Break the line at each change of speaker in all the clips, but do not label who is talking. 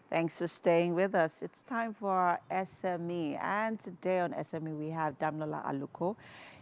Thanks for staying with us. It's time for our SME. And today on SME, we have Damilola Alaku.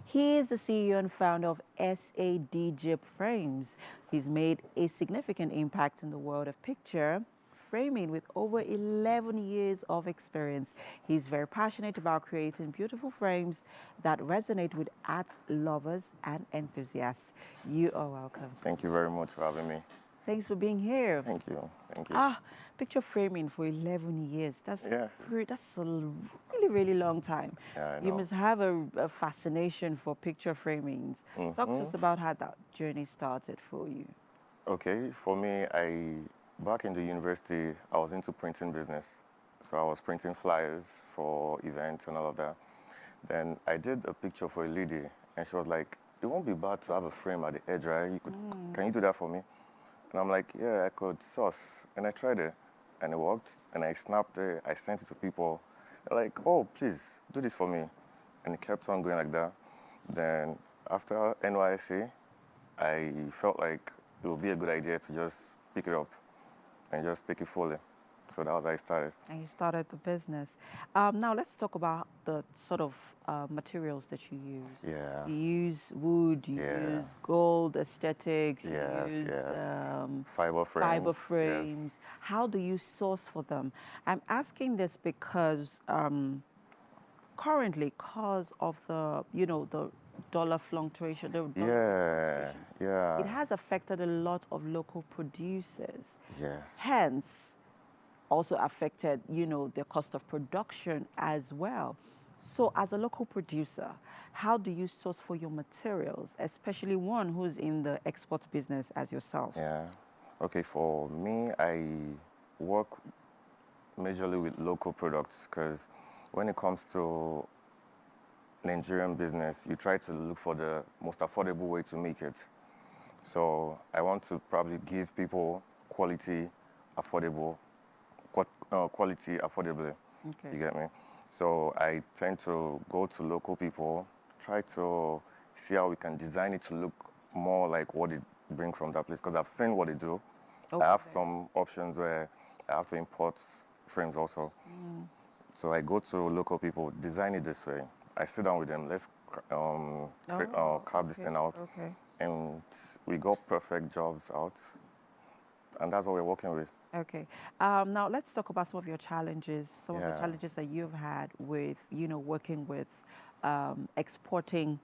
He is the CEO and founder of SADG Frames. He's made a significant impact in the world of picture framing with over 11 years of experience. He's very passionate about creating beautiful frames that resonate with art lovers and enthusiasts. You are welcome.
Thank you very much for having me.
Thanks for being here.
Thank you. Thank you.
Picture framing for 11 years. That's
Yeah.
that's a really, really long time.
Yeah, I
You
know.
must have a fascination for picture framings. Talk to us about how that journey started for you.
Okay, for me, back in the university, I was into printing business. So I was printing flyers for events and all of that. Then I did a picture for a lady, and she was like, "It won't be bad to have a frame at the edge, right? Can you do that for me?" And I'm like, "Yeah, I could source." And I tried it, and it worked. And I snapped it, I sent it to people. They're like, "Oh, please, do this for me." And it kept on going like that. Then after NYSC, I felt like it would be a good idea to just pick it up and just take it fully. So that was how I started.
And you started the business. Now let's talk about the sort of materials that you use.
Yeah.
You use wood, you
Yeah.
use gold aesthetics,
Yes,
you use
yes. Fiber frames.
fiber frames.
Yes.
How do you source for them? I'm asking this because currently, cause of the, the dollar fluctuation, the dollar
Yeah,
fluctuation,
yeah.
it has affected a lot of local producers.
Yes.
Hence, also affected, the cost of production as well. So as a local producer, how do you source for your materials, especially one who's in the export business as yourself?
Yeah. Okay, for me, I work majorly with local products because when it comes to Nigerian business, you try to look for the most affordable way to make it. So I want to probably give people quality, affordable, quality affordably.
Okay.
You get me? So I tend to go to local people, try to see how we can design it to look more like what they bring from that place. Because I've seen what they do. I have some options where I have to import frames also. So I go to local people, design it this way. I sit down with them. Let's carve this thing out.
Okay.
And we got perfect jobs out. And that's what we're working with.
Okay. Now let's talk about some of your challenges, some of the
Yeah.
challenges that you've had with, working with exporting,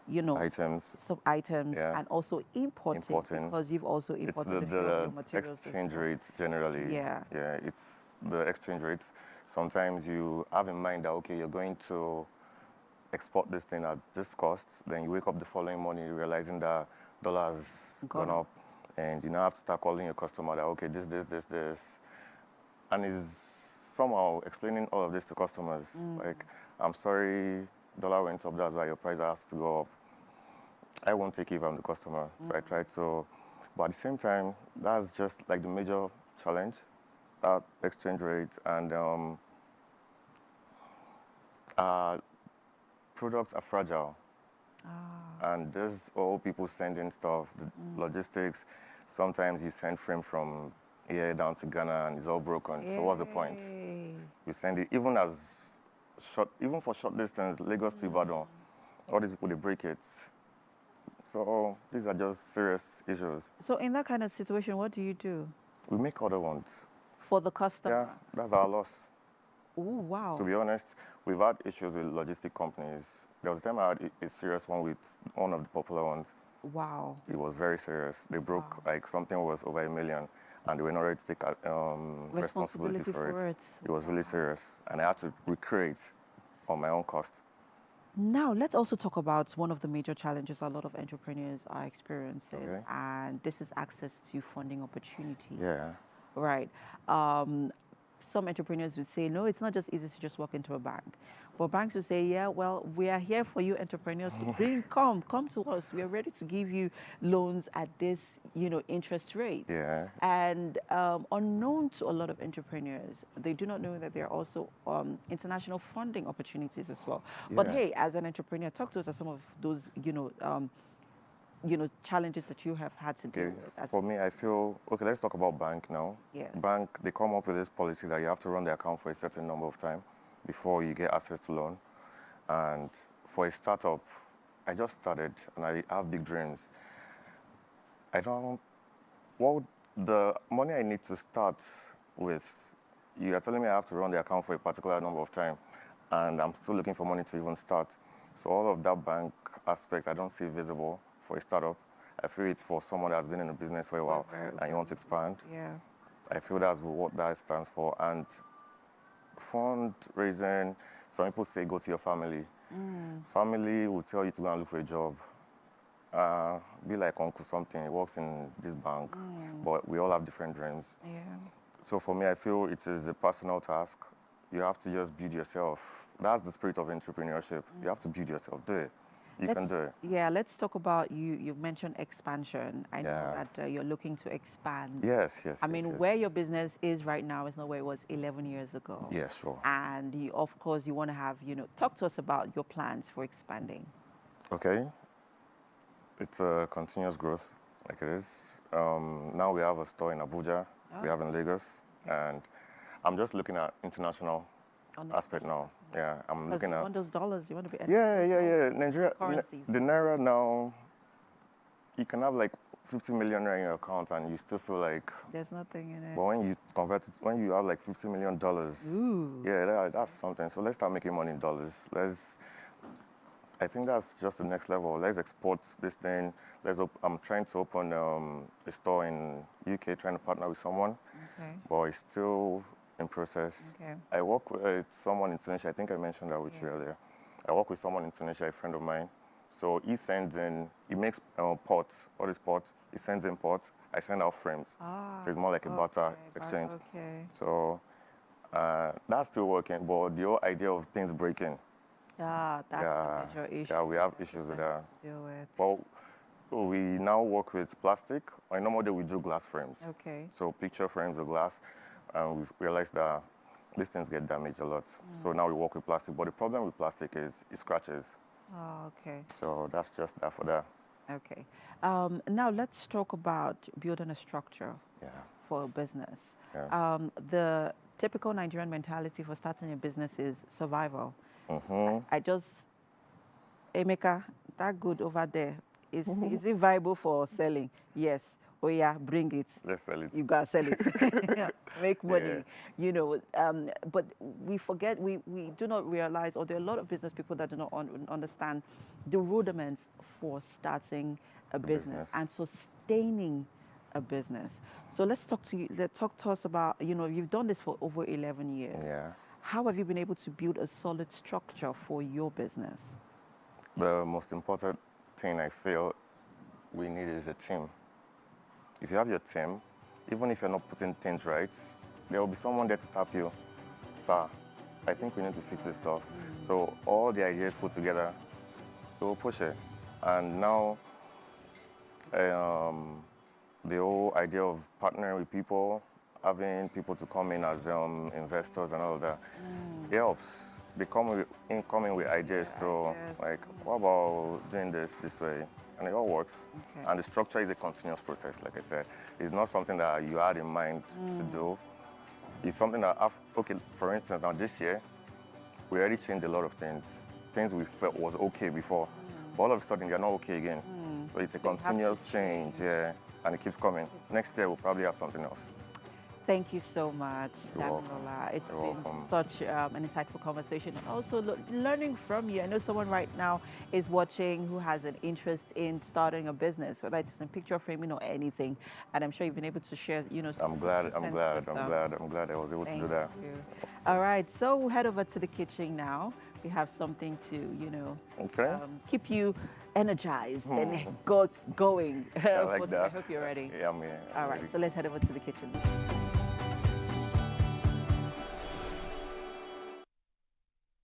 Items.
some items
Yeah.
and also importing, because you've also
It's
imported a few of your materials.
exchange rates generally.
Yeah.
Yeah, it's the exchange rates. Sometimes you have in mind that, okay, you're going to export this thing at this cost. Then you wake up the following morning realizing that dollar has gone up. And you now have to start calling your customer that, okay, this. And it's somehow explaining all of this to customers. Like, I'm sorry, dollar went up, that's why your price has to go up. I won't take it if I'm the customer. So I try to, but at the same time, that's just like the major challenge, that exchange rate. And products are fragile. And there's all people sending stuff, the logistics. Sometimes you send frame from here down to Ghana and it's all broken. So what's the point? You send it even for short distance, Lagos to Ibadan. All these people, they break it. So these are just serious issues.
So in that kind of situation, what do you do
We make other ones.
for the customer?
Yeah, that's our loss.
Oh, wow.
To be honest, we've had issues with logistic companies. There was a time I had a serious one with one of the popular ones.
Wow.
It was very serious. They broke, like something was over $1 million, and they were not ready to take responsibility for it. It was really serious, and I had to recreate on my own cost.
Now, let's also talk about one of the major challenges a lot of entrepreneurs are experiencing,
Okay.
and this is access to funding opportunities.
Yeah.
Right. Some entrepreneurs would say, no, it's not just easy to just walk into a bank. But banks would say, yeah, well, we are here for you entrepreneurs. Come to us. We are ready to give you loans at this, interest rate.
Yeah.
And unknown to a lot of entrepreneurs, they do not know that there are also international funding opportunities as well. But
Yeah.
hey, as an entrepreneur, talk to us about some of those, challenges that you have had to deal
Okay.
with?
For me, I feel, okay, let's talk about bank now.
Yes.
Bank, they come up with this policy that you have to run the account for a certain number of time before you get access to loan. And for a startup, I just started and I have big dreams. The money I need to start with, you are telling me I have to run the account for a particular number of time, and I'm still looking for money to even start. So all of that bank aspect, I don't see visible for a startup. I feel it's for someone that's been in the business for a while and you want to expand.
Yeah.
I feel that's what that stands for. And fundraising, some people say go to your family. Family will tell you to go and look for a job. Be like uncle something, he works in this bank, but we all have different dreams.
Yeah.
So for me, I feel it is a personal task. You have to just build yourself. That's the spirit of entrepreneurship. You have to build yourself. Do it. You can do it.
Yeah, let's talk about you mentioned expansion. I know
Yeah.
that you're looking to expand.
Yes.
I mean, where your business is right now is not where it was 11 years ago.
Yeah, sure.
And of course, you want to have, talk to us about your plans for expanding.
Okay. It's a continuous growth, like it is. Now we have a store in Abuja, we have in Lagos, and I'm just looking at international aspect now. Yeah, I'm looking
you
at.
want those dollars, you want to be.
Yeah. Nigeria,
Currencies.
the naira now, you can have like 50 million naira in your account and you still feel like.
There's nothing in it.
But when you convert it, when you have like $50 million, yeah, that's something. So let's start making money in dollars. I think that's just the next level. Let's export this thing. I'm trying to open a store in UK, trying to partner with someone, but it's still in process.
Okay.
I work with someone in Tunisia. I think I mentioned that with you earlier. I work with someone in Tunisia, a friend of mine. So he makes pots, all these pots. He sends in pots. I send out frames. So it's more like a barter exchange.
Okay.
So that's still working, but the whole idea of things breaking.
That's a major issue.
Yeah, we have issues with that.
To deal with.
But we now work with plastic. On a normal day, we do glass frames.
Okay.
So picture frames of glass. And we've realized that these things get damaged a lot. So now we work with plastic. But the problem with plastic is it scratches.
Oh, okay.
So that's just that for that.
Okay. Now let's talk about building a structure for a business.
Yeah.
The typical Nigerian mentality for starting a business is survival. Emeka, that good over there, is it viable for selling? Yes. Oh yeah, bring it.
Let's sell it.
You gotta sell it. Make money. But we forget, we do not realize, or there are a lot of business people that do not understand the rudiments for starting a business and sustaining a business. So let's talk to us about, you've done this for over 11 years.
Yeah.
How have you been able to build a solid structure for your business?
The most important thing I feel we need is a team. If you have your team, even if you're not putting things right, there will be someone there to tap you. Sir, I think we need to fix this stuff. So all the ideas put together, we will push it. And now, the whole idea of partnering with people, having people to come in as investors and all of that, it helps. They come in with ideas too, like, what about doing this way? And it all works. Okay. And the structure is a continuous process, like I said. It's not something that you had in mind to do. It's something that, for instance, now this year, we already changed a lot of things. Things we felt was okay before. But all of a sudden, they're not okay again. So it's a continuous change, and it keeps coming. Next year, we'll probably have something else.
Thank you so much, Damilola. It's been such an insightful conversation, and also learning from you. I know someone right now is watching who has an interest in starting a business, whether it's in picture framing or anything, and I'm sure you've been able to share, some
I'm glad I was able to do that.
Thank you. All right, so we'll head over to the kitchen now. We have something to, keep you energized and going.
I like that.
I hope you're ready.
Yeah, I'm here.
All right, so let's head over to the kitchen.